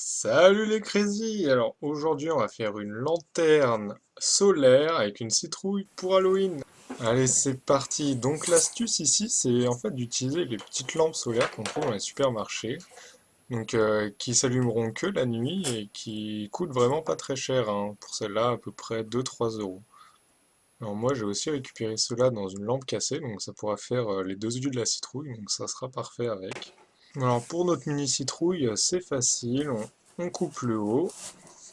Salut les crazy! Alors aujourd'hui on va faire une lanterne solaire avec une citrouille pour Halloween. Allez c'est parti! Donc l'astuce ici c'est en fait d'utiliser les petites lampes solaires qu'on trouve dans les supermarchés. Donc qui s'allumeront que la nuit et qui coûtent vraiment pas très cher, hein. Pour celle-là à peu près 2-3 euros. Alors moi j'ai aussi récupéré cela dans une lampe cassée donc ça pourra faire les deux yeux de la citrouille donc ça sera parfait avec. Alors pour notre mini citrouille, c'est facile, on coupe le haut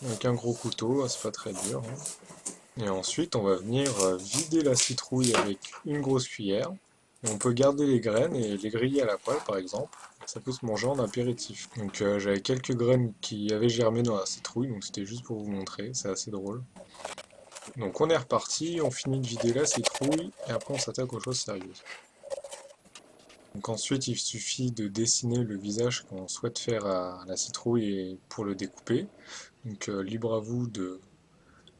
avec un gros couteau, c'est pas très dur, hein. Et ensuite on va venir vider la citrouille avec une grosse cuillère. Et on peut garder les graines et les griller à la poêle par exemple. Ça peut se manger en apéritif. Donc j'avais quelques graines qui avaient germé dans la citrouille, donc c'était juste pour vous montrer, c'est assez drôle. Donc on est reparti, on finit de vider la citrouille et après on s'attaque aux choses sérieuses. Donc ensuite, il suffit de dessiner le visage qu'on souhaite faire à la citrouille et pour le découper. Donc libre à vous de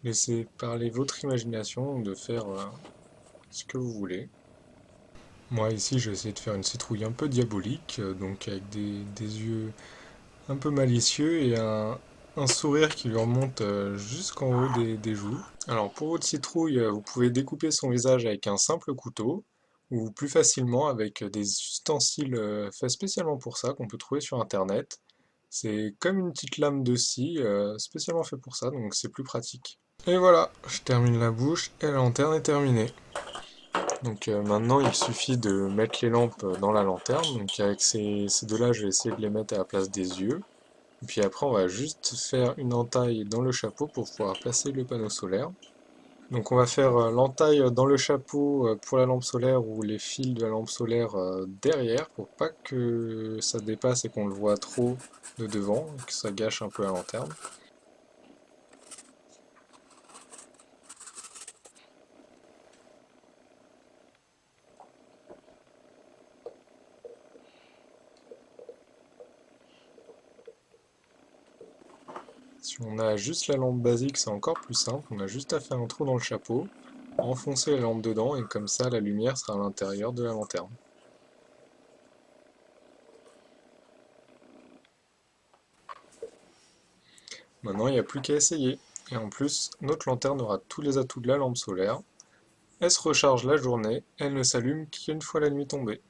laisser parler votre imagination, de faire ce que vous voulez. Moi ici, j'ai essayé de faire une citrouille un peu diabolique, donc avec des yeux un peu malicieux et un sourire qui lui remonte jusqu'en haut des joues. Alors pour votre citrouille, vous pouvez découper son visage avec un simple couteau ou plus facilement avec des ustensiles faits spécialement pour ça qu'on peut trouver sur internet. C'est comme une petite lame de scie spécialement fait pour ça, donc c'est plus pratique. Et voilà, je termine la bouche et la lanterne est terminée. Donc maintenant il suffit de mettre les lampes dans la lanterne. Donc avec ces deux-là, je vais essayer de les mettre à la place des yeux. Et puis après, on va juste faire une entaille dans le chapeau pour pouvoir placer le panneau solaire. Donc on va faire l'entaille dans le chapeau pour la lampe solaire ou les fils de la lampe solaire derrière pour pas que ça dépasse et qu'on le voit trop de devant, et que ça gâche un peu la lanterne. Si on a juste la lampe basique, c'est encore plus simple, on a juste à faire un trou dans le chapeau, enfoncer la lampe dedans et comme ça la lumière sera à l'intérieur de la lanterne. Maintenant il n'y a plus qu'à essayer. Et en plus, notre lanterne aura tous les atouts de la lampe solaire. Elle se recharge la journée, elle ne s'allume qu'une fois la nuit tombée.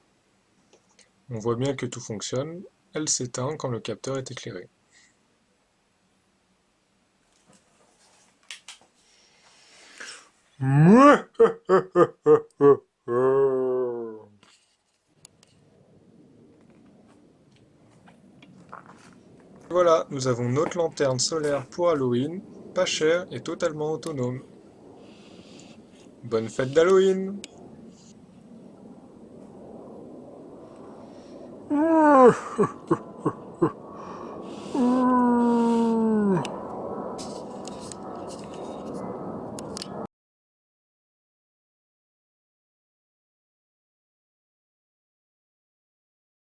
On voit bien que tout fonctionne, elle s'éteint quand le capteur est éclairé. Voilà, nous avons notre lanterne solaire pour Halloween, pas chère et totalement autonome. Bonne fête d'Halloween!